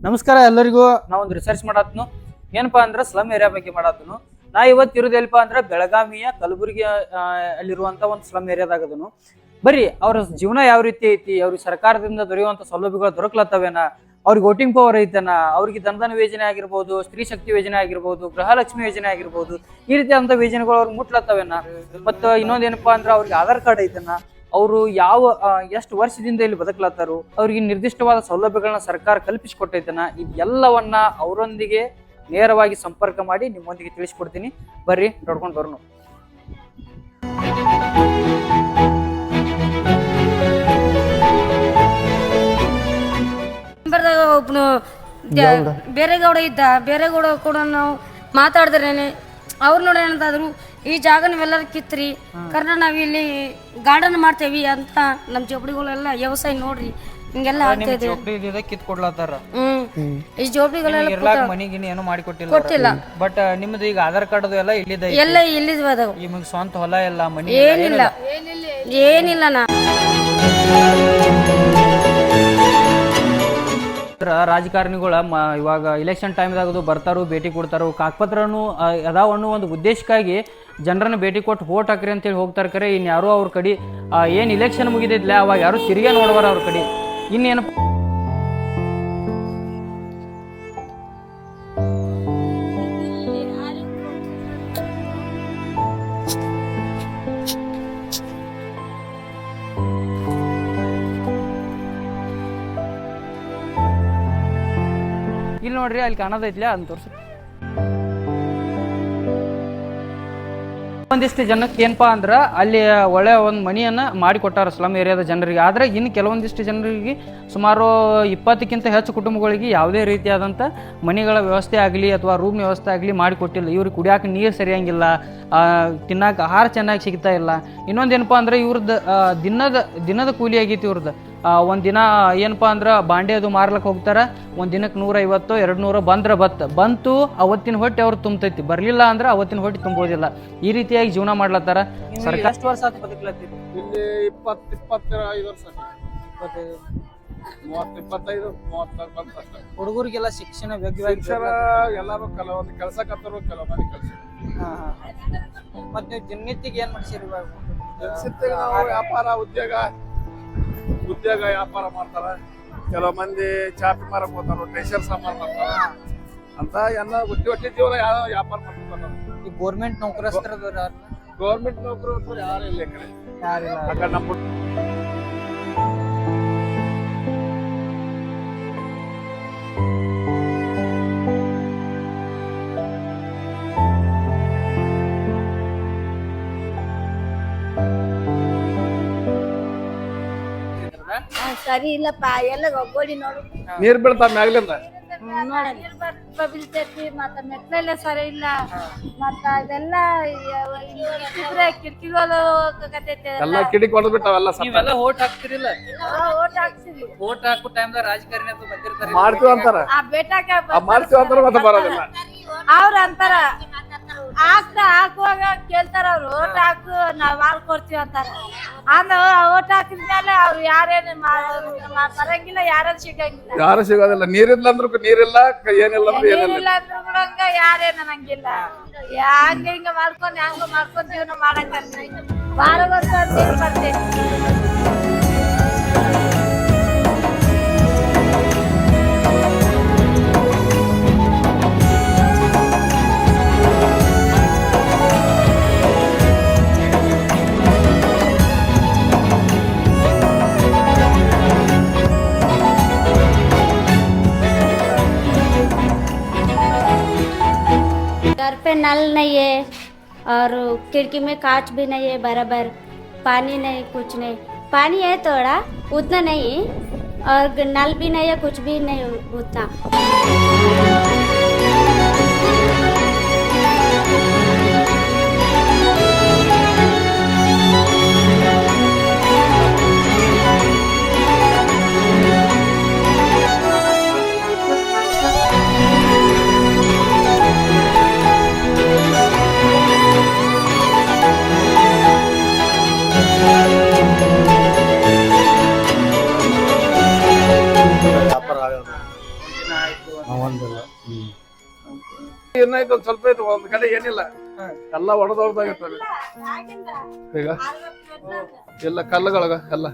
ನಮಸ್ಕಾರ ಎಲ್ಲರಿಗೂ. ನಾವೊಂದು ರಿಸರ್ಚ್ ಮಾಡತ್ನು ಏನಪ್ಪಾ ಅಂದ್ರೆ ಸ್ಲಮ್ ಏರಿಯಾ ಬಗ್ಗೆ ಮಾಡತ್ನು. ನಾ ಇವತ್ತು ಇರೋದೆಲ್ಲಪ್ಪ ಅಂದ್ರೆ ಬೆಳಗಾವಿಯ ಕಲಬುರಗಿ ಅಲ್ಲಿರುವಂತ ಒಂದು ಸ್ಲಮ್ ಏರಿಯಾದಾಗದನು. ಬರೀ ಅವ್ರ ಜೀವನ ಯಾವ ರೀತಿ ಐತಿ, ಅವ್ರಿಗೆ ಸರ್ಕಾರದಿಂದ ದೊರೆಯುವಂತ ಸೌಲಭ್ಯಗಳು ದೊರಕಲತ್ತವೇನ, ಅವ್ರಿಗೆ ವೋಟಿಂಗ್ ಪವರ್ ಐತನ, ಅವ್ರಿಗೆ ಧನಧನ ಯೋಜನೆ ಆಗಿರ್ಬೋದು, ಸ್ತ್ರೀ ಶಕ್ತಿ ಯೋಜನೆ ಆಗಿರ್ಬೋದು, ಗೃಹಲಕ್ಷ್ಮಿ ಯೋಜನೆ ಆಗಿರ್ಬೋದು, ಈ ರೀತಿಯಾದಂತ ಯೋಜನೆಗಳು ಅವ್ರಿಗೆ ಮುಟ್ಲತ್ತವೇನ. ಮತ್ತ ಇನ್ನೊಂದೇನಪ್ಪಾ ಅಂದ್ರೆ ಅವ್ರಿಗೆ ಆಧಾರ್ ಕಾರ್ಡ್ ಐತನ, ಅವರು ಯಾವ ಎಷ್ಟು ವರ್ಷದಿಂದ ಇಲ್ಲಿ ಬದುಕಲತ್ತಾರು, ಅವ್ರಿಗೆ ನಿರ್ದಿಷ್ಟವಾದ ಸೌಲಭ್ಯಗಳನ್ನ ಸರ್ಕಾರ ಕಲ್ಪಿಸಿಕೊಟ್ಟೈತನ, ಇದೆಲ್ಲವನ್ನ ಅವರೊಂದಿಗೆ ನೇರವಾಗಿ ಸಂಪರ್ಕ ಮಾಡಿ ನಿಮ್ಮೊಂದಿಗೆ ತಿಳಿಸ್ಕೊಡ್ತೀನಿ. ಬರ್ರಿ ನೋಡ್ಕೊಂಡು ಬರೋಣ. ಒಬ್ಬನು ಬೇರೆಗೌಡ ಇದ್ದ, ಬೇರೆಗೌಡ ಕೂಡ ನಾವು ಮಾತಾಡಿದ್ರೇನೆ ಅವ್ರು ನೋಡಿ ಏನಂತಾದ್ರು, ಈ ಜಾಗ ನೀವೆಲ್ಲರೂ ಕಿತ್ರಿ ಕರ್ನ ನಾವ್ ಇಲ್ಲಿ ಗಾರ್ಡನ್ ಮಾಡ್ತೇವಿ ಅಂತ ನಮ್ ಜೋಪಡಿಗಳೆಲ್ಲ ವ್ಯವಸಾಯ ನೋಡ್ರಿ ಹಿಂಗೆಲ್ಲ ಆಗ್ತಾ ಇದೆ. ಕಿತ್ ಕೊಡ್ಲತ್ತಾರ. ಈ ಜೋಪಡಿಗಳೆಲ್ಲ ಮನಿಗಿನಿ ಏನೋ ಮಾಡಿ ಕೊಟ್ಟಿಲ್ಲ. ಬಟ್ ನಿಮ್ದು ಈಗ ಆಧಾರ್ ಕಾರ್ಡ್ ಅದು ಎಲ್ಲ ಇಲ್ಲಿದೆ, ಎಲ್ಲ ಇಲ್ಲಿದ್ವ ಅದಾವ. ನಿಮಗ್ ಸ್ವಂತ ಹೊಲ ಎಲ್ಲ ಮನಿ ಏನಿಲ್ಲ ಏನಿಲ್ಲ. ನಾ ರಾಜಕಾರಣಿಗಳ ಇವಾಗ ಇಲೆಕ್ಷನ್ ಟೈಮ್ದಾಗದು ಬರ್ತಾರು, ಭೇಟಿ ಕೊಡ್ತಾರು, ಕಾಗಪತ್ರನು ಅದಾವ ಅನ್ನೋ ಒಂದು ಉದ್ದೇಶಕ್ಕಾಗಿ ಜನರನ್ನ ಭೇಟಿ ಕೊಟ್ಟು ವೋಟ್ ಹಾಕ್ರಿ ಅಂತೇಳಿ ಹೋಗ್ತಾರೆ. ಕರೆ ಇನ್ಯಾರು ಅವ್ರ ಕಡೆ ಏನು ಇಲೆಕ್ಷನ್ ಮುಗಿದಿದ್ಲ ಅವಾಗ ಯಾರು ತಿರುಗೇ ನೋಡ್ಬಾರ ಅವ್ರ ಕಡೆ. ಇನ್ನೇನಪ್ಪ ಇಲ್ಲಿ ನೋಡ್ರಿ, ಅಲ್ಲಿ ಕಾಣೋದೈತ್ಲ ಅಂತ ತೋರ್ಸಿ. ಒಂದಿಷ್ಟು ಜನಕ್ಕೆ ಏನಪ್ಪಾ ಅಂದ್ರ ಅಲ್ಲಿ ಒಳ್ಳೆ ಒಂದು ಮನಿಯನ್ನ ಮಾಡಿ ಕೊಟ್ಟಾರ ಸ್ಲಮ್ ಏರಿಯಾದ ಜನರಿಗೆ. ಆದ್ರೆ ಇನ್ನು ಕೆಲವೊಂದಿಷ್ಟು ಜನರಿಗೆ ಸುಮಾರು 20ಕ್ಕಿಂತ ಹೆಚ್ಚು ಕುಟುಂಬಗಳಿಗೆ ಯಾವುದೇ ರೀತಿಯಾದಂಥ ಮನಿಗಳ ವ್ಯವಸ್ಥೆ ಆಗಲಿ ಅಥವಾ ರೂಮ್ ವ್ಯವಸ್ಥೆ ಆಗಲಿ ಮಾಡಿಕೊಟ್ಟಿಲ್ಲ. ಇವ್ರಿಗೆ ಕುಡಿಯಾಕ ನೀರು ಸರಿಯಂಗಿಲ್ಲ, ತಿನ್ನಾಕ ಆಹಾರ ಚೆನ್ನಾಗಿ ಸಿಗ್ತಾ ಇಲ್ಲ. ಇನ್ನೊಂದೇನಪ್ಪ ಅಂದ್ರೆ ಇವ್ರದ್ದು ದಿನದ ಕೂಲಿ ಆಗೈತಿ ಇವ್ರದ್ದು. ಒಂದು ದಿನ ಏನಪ್ಪಾ ಅಂದ್ರೆ ಬಾಂಡೆ ಅದು ಮಾರ್ಲಕ್ಕೆ ಹೋಗ್ತಾರೆ, ಒಂದು ದಿನಕ್ಕೆ 150 200 ಬಂದ್ರೆ ಬಂತು ಅವತ್ತಿನ ಹೊಟ್ಟೆ ಅವ್ರು ತುಂಬತೈತಿ, ಬರ್ಲಿಲ್ಲ ಅಂದ್ರೆ ಅವತ್ತಿನ ಹೊಟ್ಟೆ ತುಂಬೋದಿಲ್ಲ. ಈ ರೀತಿಯಾಗಿ ಜೀವನ ಮಾಡ್ಲತ್ತಾರ. ಸರ್ಕಾರ ಎಷ್ಟು ವರ್ಷ ಆಯ್ತು ಬದುಕಲತ್ತೀರಿ ಇಲ್ಲಿ? 25 ವರ್ಷ. 25 ಹುಡುಗರಿಗೆಲ್ಲ ಶಿಕ್ಷಣ ಎಲ್ಲಾರು ಕೆಲವೊಂದು ಕೆಲಸ ಕತ್ತರು, ಕೆಲವೊಂದು ಕೆಲಸ. ಮತ್ತೆ ನೀವು ದಿನನಿತ್ಯಗೆ ಏನ್ ಮಾಡ್ಸಿರಿ? ನಾವು ವ್ಯಾಪಾರ ಉದ್ಯೋಗ ವ್ಯಾಪಾರ ಮಾಡ್ತಾರ. ಕೆಲವು ಮಂದಿ ಚಾಪಿ ಮಾರಕ್ ಹೋಗ್ತಾರ, ಟೇಷರ್ ಸಾಮಾನ್ ಮಾಡ್ತಾರ ಅಂತ ಎಲ್ಲ ಒಟ್ಟಿ ಜೀವನ ಯಾವ ವ್ಯಾಪಾರ ಮಾಡ್ತಾರ. ಈ ಗೋರ್ಮೆಂಟ್ ನೌಕರಸ್ಥರ ಗೌರ್ಮೆಂಟ್ ನೌಕರು ಯಾರು ಇಲ್ಲ ಕಡೆ, ಯಾರಿಲ್ಲ. ನಮ್ಮ ಸರಿ ಇಲ್ಲಪ್ಪ. ಎಲ್ಲ ಒಗ್ಗೂಡಿ ನೋಡು, ನೀರ್ ಬೀಳ್ತಾವ ಮ್ಯಾಗ್ಲಿಂದ. ಬೀಳ್ತೈತಿ. ಮತ್ತ ಮೆಟ್ಲೆಲ್ಲ ಸರಿ ಇಲ್ಲ. ಮತ್ತ ಇದೆಲ್ಲ ಕಿಟಕಿಗಳು ಎಲ್ಲ ಕಿಡಿಕ್ ಹೊಡೆದ್ ಬಿಟ್ಟಾವೆಲ್ಲ. ನೀವೆಲ್ಲ ಓಟ್ ಹಾಕ್ತಿರಿಲ್ಲ? ಓಟ್ ಹಾಕ್ಸಿದ್ವಿ. ಓಟ್ ಹಾಕೋ ಟೈಮ್ದಾಗ ರಾಜಕಾರಣಿ ಅಂತ ಬಂದಿರ್ತಾರೆ, ಮಾಡ್ತೀವಿ ಅಂತಾರ. ಆ ಬೇಟಾಕ ಮಾಡ್ತೀವಿ ಅಂತಾರ, ಮತ್ತೆ ಬರೋದಿಲ್ಲ. ಅವ್ರ ಅಂತಾರ ಹಾಕುವಾಗ ಕೇಳ್ತಾರ ಅವ್ರು, ಓಟ್ ಹಾಕು ನಾವ್ ಮಾಡ್ಕೊಡ್ತೀವಿ ಅಂತಾರ. ಅಂದ ಓಟ್ ಹಾಕಿದ್ಮೇಲೆ ಅವ್ರು ಯಾರೇನು ಬರಂಗಿಲ್ಲ, ಯಾರೇನು ಸಿಗಂಗಿಲ್ಲ. ಯಾರು ಸಿಗೋದಿಲ್ಲ. ನೀರಿಲ್ಲ ಅಂದ್ರು ನೀರಿಲ್ಲ, ಏನಿಲ್ಲ ಅಂದ್ರೆ ಏನಿಲ್ಲ. ಏನಿಲ್ಲ ಅಂದ್ರು ಕೂಡ ಹಂಗ ಯಾರೇನು ಅನ್ನಂಗಿಲ್ಲ. ಹಂಗ ಹಿಂಗ ಮಾಡ್ಕೊಂಡ್ ಜೀವನ ಮಾಡಕ್ ವಾರಗೊಂದು ಬರ್ತೇವೆ. घर पे नल नहीं है और खिड़की में कांच भी नहीं है बराबर, पानी नहीं, कुछ नहीं. पानी है थोड़ा, उतना नहीं, और नल भी नहीं है, कुछ भी नहीं उतना. ಆಯ್ತು ಒಂದಿಲ್ಲ. ಏನಾಯ್ತು ಒಂದ್ ಸ್ವಲ್ಪ ಇತ್ತು, ಒಂದ್ ಕಡೆ ಏನಿಲ್ಲ, ಎಲ್ಲ ಒಡೆದೊಡ್ದಾಗಿರ್ತವೆ ಈಗ ಎಲ್ಲ ಕಲ್ಲುಗಳಗ ಎಲ್ಲ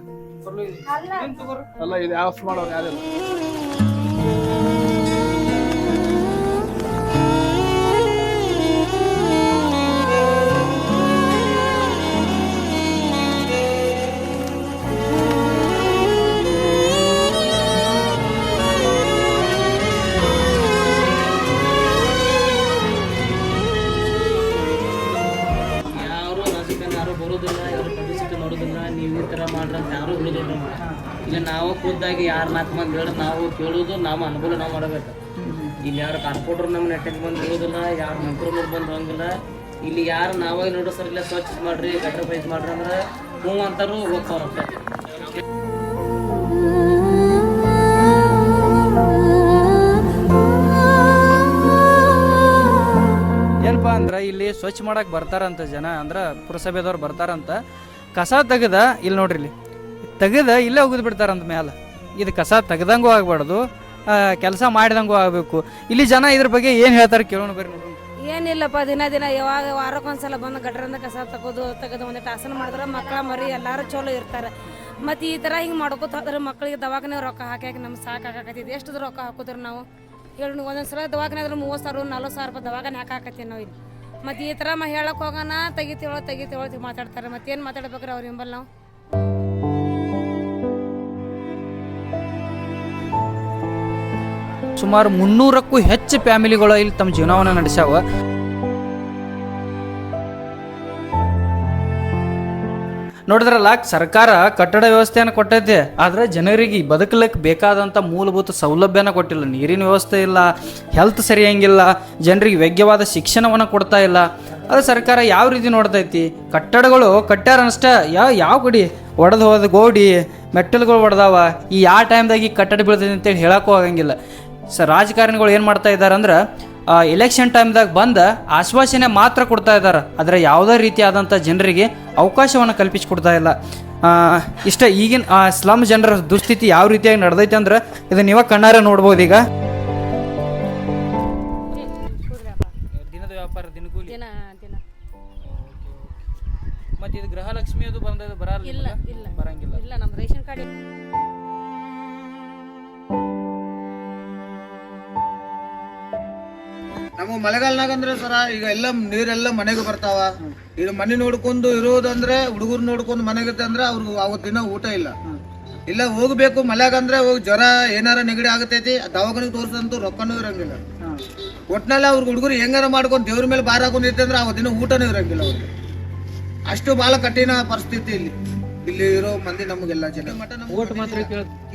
ಎಲ್ಲ ಇದು ಯಾವ ಮಾಡೋರು ಯಾರಿಲ್ಲ. ಯಾರು ರಾಜಕಾರಣ ಯಾರು ಬರೋದಿಲ್ಲ, ಯಾರು ಪಬ್ಲಿಸಿಟಿ ಮಾಡೋದಿಲ್ಲ, ನೀವು ಈ ಥರ ಮಾಡ್ರಿ ಅಂತ ಯಾರು ಹೇಳೋದಿಲ್ಲ. ಇಲ್ಲ ನಾವು ಖುದ್ದಾಗಿ ಯಾರು 4 ಮಂದಿ ಹೇಳಿ ನಾವು ಕೇಳೋದು, ನಾವು ಅನುಕೂಲ ನಾವು ಮಾಡಬೇಕು. ಇಲ್ಲಿ ಯಾರು ಕಾರ್ಪೊರೇಟರ್ ನಮ್ಮನ್ನ ಅಟೆಂಡ್ ಬಂದು ಹೇಳೋದಿಲ್ಲ, ಯಾರು ಮಂತ್ರಿಗಳು ಬಂದು ಹೋಗಂಗಿಲ್ಲ. ಇಲ್ಲಿ ಯಾರು ನಾವಾಗಿ ನೋಡೋ ಸರ್ ಇಲ್ಲ ಸ್ವಚ್ಛ ಮಾಡ್ರಿ, ಗಟ್ರ ಪ್ರೈಸ್ ಮಾಡ್ರಿ ಅಂದ್ರೆ ಹ್ಞೂ ಅಂತಾರು ಹೋಗ್ತಾವ್ರಷ್ಟೇ. ಏನಪ್ಪ ಅಂದ್ರೆ ಇಲ್ಲಿ ಸ್ವಚ್ಛ ಮಾಡಕ್ಕೆ ಬರ್ತಾರಂತ ಜನ, ಅಂದ್ರೆ ಪುರಸಭೆದವ್ರು ಬರ್ತಾರಂತ. ಕಸ ತೆಗೆದ ಇಲ್ಲಿ ನೋಡ್ರಿ, ಇಲ್ಲಿ ತೆಗೆದ ಇಲ್ಲೇ ಹೋಗಿದ್ ಬಿಡ್ತಾರಂತ ಮ್ಯಾಲ. ಇದು ಕಸ ತೆಗ್ದಂಗೂ ಆಗ್ಬಾರ್ದು, ಕೆಲಸ ಮಾಡಿದಂಗೂ ಆಗಬೇಕು. ಇಲ್ಲಿ ಜನ ಇದ್ರ ಬಗ್ಗೆ ಏನು ಹೇಳ್ತಾರೆ ಕೇಳೋಣ ಬರ್ರಿ ನೋಡ್ರಿ. ಏನಿಲ್ಲಪ್ಪ, ದಿನ ಯಾವಾಗ ವಾರಕ್ಕೊಂದ್ಸಲ ಬಂದು ಗಟ್ರಿಂದ ಕಸ ತೆಗೆದು ಒಂದಿಟ್ಟು ಆಸನ ಮಾಡಿದ್ರೆ ಮಕ್ಕಳ ಮರಿ ಎಲ್ಲರೂ ಚಲೋ ಇರ್ತಾರೆ. ಮತ್ತು ಈ ಥರ ಹಿಂಗೆ ಮಾಡ್ಕೋತ ಹೋದ್ರೆ ಮಕ್ಕಳಿಗೆ ದವಾಖಾನೆ ರೊಕ್ಕ ಹಾಕಿ ನಮ್ಗೆ ಸಾಕಾಗತ್ತೈತಿ. ಎಷ್ಟು ರೊಕ್ಕ ಹಾಕೋದ್ರೆ ನಾವು ಹೇಳಿ, ಒಂದೊಂದ್ಸಲ ದವಾಖಾನೆ ಆದ್ರೆ 30,000 40,000 ರೂಪಾಯಿ ದವಾಖಾನೆ ಹಾಕಾಕತ್ತೀವಿ ನಾವು ಇಲ್ಲಿ. ಮತ್ತು ಈ ಥರ ಹೇಳಕ್ಕೆ ಹೋಗೋಣ ತೆಗಿತೇವೋ ಮಾತಾಡ್ತಾರೆ. ಮತ್ತೇನು ಮಾತಾಡ್ಬೇಕ್ರಿ ಅವ್ರ ಹಿಂಬಲ್ಲಿ ನಾವು? ಸುಮಾರು 300ಕ್ಕೂ ಹೆಚ್ಚು ಫ್ಯಾಮಿಲಿಗಳು ಇಲ್ಲಿ ತಮ್ಮ ಜೀವನವನ್ನು ನಡೆಸ್ಯಾವ. ನೋಡಿದ್ರಲ್ಲ, ಸರ್ಕಾರ ಕಟ್ಟಡ ವ್ಯವಸ್ಥೆಯನ್ನು ಕೊಟ್ಟೈತೆ, ಆದರೆ ಜನರಿಗೆ ಬದುಕಲಿಕ್ಕೆ ಬೇಕಾದಂಥ ಮೂಲಭೂತ ಸೌಲಭ್ಯನ ಕೊಟ್ಟಿಲ್ಲ. ನೀರಿನ ವ್ಯವಸ್ಥೆ ಇಲ್ಲ, ಹೆಲ್ತ್ ಸರಿಯಂಗಿಲ್ಲ, ಜನರಿಗೆ ಯೋಗ್ಯವಾದ ಶಿಕ್ಷಣವನ್ನು ಕೊಡ್ತಾ ಇಲ್ಲ. ಅದು ಸರ್ಕಾರ ಯಾವ ರೀತಿ ನೋಡ್ತೈತಿ? ಕಟ್ಟಡಗಳು ಕಟ್ಟ್ಯಾರ ಅಷ್ಟೇ, ಯಾವ ಗಡಿ ಒಡೆದು ಹೋದ ಗೋಡಿ ಮೆಟ್ಟಲುಗಳು ಒಡೆದಾವ. ಈ ಯಾವ ಟೈಮ್ದಾಗ ಈ ಕಟ್ಟಡ ಬೀಳ್ತೈತಿ ಅಂತೇಳಿ ಹೇಳಕ್ಕೂ ಆಗಂಗಿಲ್ಲ. ರಾಜಕಾರಣಿಗಳು ಏನು ಮಾಡ್ತಾ ಇದ್ದಾರೆ ಅಂದ್ರೆ, ಎಲೆಕ್ಷನ್ ಟೈಮ್ದಾಗ ಬಂದ ಆಶ್ವಾಸನೆ ಮಾತ್ರ ಕೊಡ್ತಾ ಇದ್ದಾರೆ, ಆದರೆ ಯಾವುದೇ ರೀತಿಯಾದಂಥ ಜನರಿಗೆ ಅವಕಾಶವನ್ನು ಕಲ್ಪಿಸಿಕೊಡ್ತಾ ಇಲ್ಲ. ಇಷ್ಟ ಈಗಿನ ಸ್ಲಮ್ ಜನರ ದುಸ್ಥಿತಿ ಯಾವ ರೀತಿಯಾಗಿ ನಡೆದೈತೆ ಅಂದ್ರೆ ಇದನ್ನ ನೀವ ಕಣ್ಣಾರೆ ನೋಡ್ಬೋದು. ಈಗ ದಿನದ ವ್ಯಾಪಾರ ದಿನಗೂಲಿ ಮತ್ತೆ ಇದು ಗೃಹಲಕ್ಷ್ಮಿ ಅದು ಬರಲ್ಲ, ಬರಂಗಿಲ್ಲ. ನಮ್ಮ ರೇಷನ್ ಕಾರ್ಡ್ ನಮಗೆ ಮಳೆಗಾಲನಾಗ ಅಂದ್ರೆ ಸರ ಈಗ ಎಲ್ಲ ನೀರೆಲ್ಲ ಮನೆಗೆ ಬರ್ತಾವ. ಇದು ಮನೆ ನೋಡ್ಕೊಂಡು ಇರೋದಂದ್ರೆ ಹುಡುಗರು ನೋಡ್ಕೊಂಡು ಮನೆಗೆ ಅಂದ್ರೆ ಅವ್ರಿಗೆ ಅವತ್ತು ದಿನ ಊಟ ಇಲ್ಲ ಹೋಗ್ಬೇಕು. ಮಳೆಗಂದ್ರೆ ಹೋಗಿ ಜ್ವರ ಏನಾರ ನೆಗಡಿ ಆಗತೈತಿ, ದವಾಖಾನೆಗೆ ತೋರ್ಸಂತೂ ರೊಕ್ಕನೂ ಇರಂಗಿಲ್ಲ. ಒಟ್ನಲ್ಲಿ ಅವ್ರಿಗೆ ಹುಡುಗರು ಹೆಂಗಾರ ಮಾಡ್ಕೊಂಡು ದೇವ್ರ ಮೇಲೆ ಭಾರ ಹಾಕೊಂಡಿರ್ತಿ ಅಂದ್ರೆ ಅವತ್ತು ದಿನ ಊಟನೂ ಇರಂಗಿಲ್ಲ ಅವ್ರಿಗೆ. ಅಷ್ಟು ಬಹಳ ಕಠಿಣ ಪರಿಸ್ಥಿತಿ ಇಲ್ಲಿ ಇರೋ ಮಂದಿ ನಮಗೆಲ್ಲ ಜನ.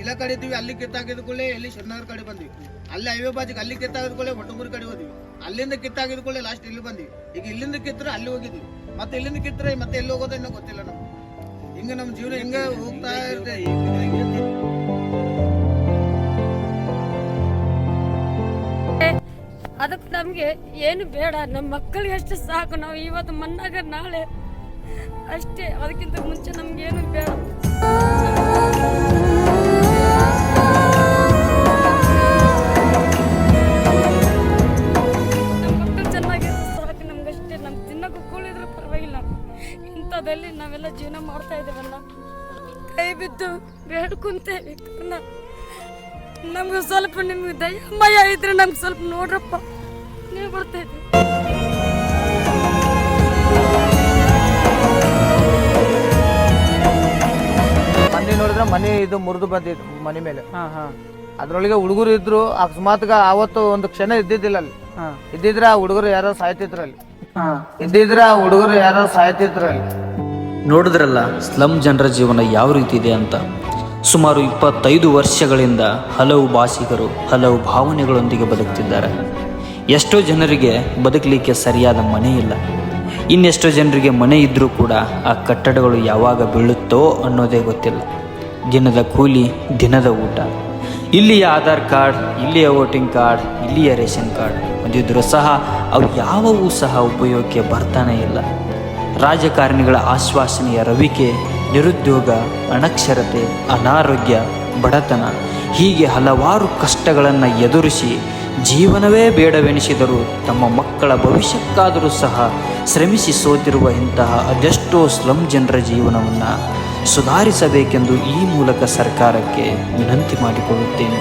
ಇಲ್ಲ ಕಡಿತೀವಿ, ಅಲ್ಲಿ ಕಿತ್ತಾಕಿದ ಕೂಡಲೇ ಎಲ್ಲಿ ಶರಣನಗರ ಕಡೆ ಬಂದ್ವಿ, ಅಲ್ಲಿ ಹೈವೇ ಬಾಜಿಗೆ ಅಲ್ಲಿ ಕಿತ್ತಾಕಿದ ಕೂಡಲೇ ಒಟ್ಟಮೂರಿ ಕಡೆ ಹೋದ್ವಿ, ಅಲ್ಲಿಂದ ಕಿತ್ತಾಕಿದ ಕೂಡಲೇ ಲಾಸ್ಟ್ ಇಲ್ಲಿ ಬಂದ್ವಿ. ಈಗ ಇಲ್ಲಿಂದ ಕಿತ್ತರೆ ಅಲ್ಲಿ ಹೋಗಿದ್ವಿ, ಮತ್ತೆ ಇಲ್ಲಿಂದ ಕಿತ್ತರೆ ಮತ್ತೆ ಎಲ್ಲಿ ಹೋಗೋದು ಇನ್ನೂ ಗೊತ್ತಿಲ್ಲ ನಮ್ಗೆ. ಹಿಂಗ ನಮ್ಮ ಜೀವನ ಹಿಂಗ ಹೋಗ್ತಾ ಇರುತ್ತೆ. ಅದಕ್ಕೆ ನಮಗೆ ಏನು ಬೇಡ, ನಮ್ಮ ಮಕ್ಕಳಿಗೆ ಅಷ್ಟು ಸಾಕು. ನಾವು ಇವತ್ತು ಮಣ್ಣಾಗ ನಾಳೆ ಅಷ್ಟೇ, ಅದಕ್ಕಿಂತ ಮುಂಚೆ ನಮ್ಗೇನು ಬೇಡ. ನಮ್ಮ ಮಕ್ಕಳು ಚೆನ್ನಾಗಿರೋ ಸಾಕು ನಮ್ಗಷ್ಟೇ. ನಮ್ಮ ತಿನ್ನೋಕ್ಕೂ ಕೂಳಿದ್ರೆ ಪರವಾಗಿಲ್ಲ. ಇಂಥದ್ದಲ್ಲಿ ನಾವೆಲ್ಲ ಜೀವನ ಮಾಡ್ತಾ ಇದ್ದೇವಲ್ಲ, ಕೈ ಬಿದ್ದು ಬೇಡ್ಕೊಂತೇವೆ. ನಮ್ಗೆ ಸ್ವಲ್ಪ ನಿಮ್ಗೆ ದಯಮಯ ಇದ್ರೆ ನಮ್ಗೆ ಸ್ವಲ್ಪ ನೋಡ್ರಪ್ಪ, ನೀವು ಬರ್ತೈತಿ. ಮನೆ ನೋಡಿದ್ರೆ ಮನೆ ಇದು ಮುರಿದು ಬಂದಿತ್ತು ಮನೆ ಮೇಲೆ. ಅದ್ರೊಳಗೆ ಹುಡುಗರು ಇದ್ರು. ಅಕಸ್ಮಾತ್ ಅವತ್ತು ಒಂದು ಕ್ಷಣ ಇದ್ದಿದ್ದಿಲ್ಲ ಅಲ್ಲಿ. ಇದ್ದಿದ್ರ ಹುಡುಗರು ಯಾರೋ ಸಾಯ್ತಿದ್ರಲ್ಲಿ. ನೋಡಿದ್ರಲ್ಲ ಸ್ಲಮ್ ಜನರ ಜೀವನ ಯಾವ ರೀತಿ ಇದೆ ಅಂತ. ಸುಮಾರು 25 ವರ್ಷಗಳಿಂದ ಹಲವು ಭಾಷಿಗರು ಹಲವು ಭಾವನೆಗಳೊಂದಿಗೆ ಬದುಕ್ತಿದ್ದಾರೆ. ಎಷ್ಟೋ ಜನರಿಗೆ ಬದುಕಲಿಕ್ಕೆ ಸರಿಯಾದ ಮನೆ ಇಲ್ಲ. ಇನ್ನೆಷ್ಟೋ ಜನರಿಗೆ ಮನೆ ಇದ್ದರೂ ಕೂಡ ಆ ಕಟ್ಟಡಗಳು ಯಾವಾಗ ಬೀಳುತ್ತೋ ಅನ್ನೋದೇ ಗೊತ್ತಿಲ್ಲ. ದಿನದ ಕೂಲಿ, ದಿನದ ಊಟ, ಇಲ್ಲಿಯ ಆಧಾರ್ ಕಾರ್ಡ್, ಇಲ್ಲಿಯ ವೋಟಿಂಗ್ ಕಾರ್ಡ್, ಇಲ್ಲಿಯ ರೇಷನ್ ಕಾರ್ಡ್ ಹೊಂದಿದ್ರೂ ಸಹ ಅವು ಯಾವುವೂ ಸಹ ಉಪಯೋಗಕ್ಕೆ ಬರ್ತಾನೇ ಇಲ್ಲ. ರಾಜಕಾರಣಿಗಳ ಆಶ್ವಾಸನೆಯ ರವಿಕೆ, ನಿರುದ್ಯೋಗ, ಅನಕ್ಷರತೆ, ಅನಾರೋಗ್ಯ, ಬಡತನ ಹೀಗೆ ಹಲವಾರು ಕಷ್ಟಗಳನ್ನು ಎದುರಿಸಿ ಜೀವನವೇ ಬೇಡವೆನಿಸಿದರೂ ತಮ್ಮ ಮಕ್ಕಳ ಭವಿಷ್ಯಕ್ಕಾದರೂ ಸಹ ಶ್ರಮಿಸಿ ಸೋತಿರುವ ಇಂತಹ ಅದೆಷ್ಟೋ ಸ್ಲಮ್ ಜನರ ಜೀವನವನ್ನು ಸುಧಾರಿಸಬೇಕೆಂದು ಈ ಮೂಲಕ ಸರ್ಕಾರಕ್ಕೆ ವಿನಂತಿ ಮಾಡಿಕೊಳ್ಳುತ್ತೇನೆ.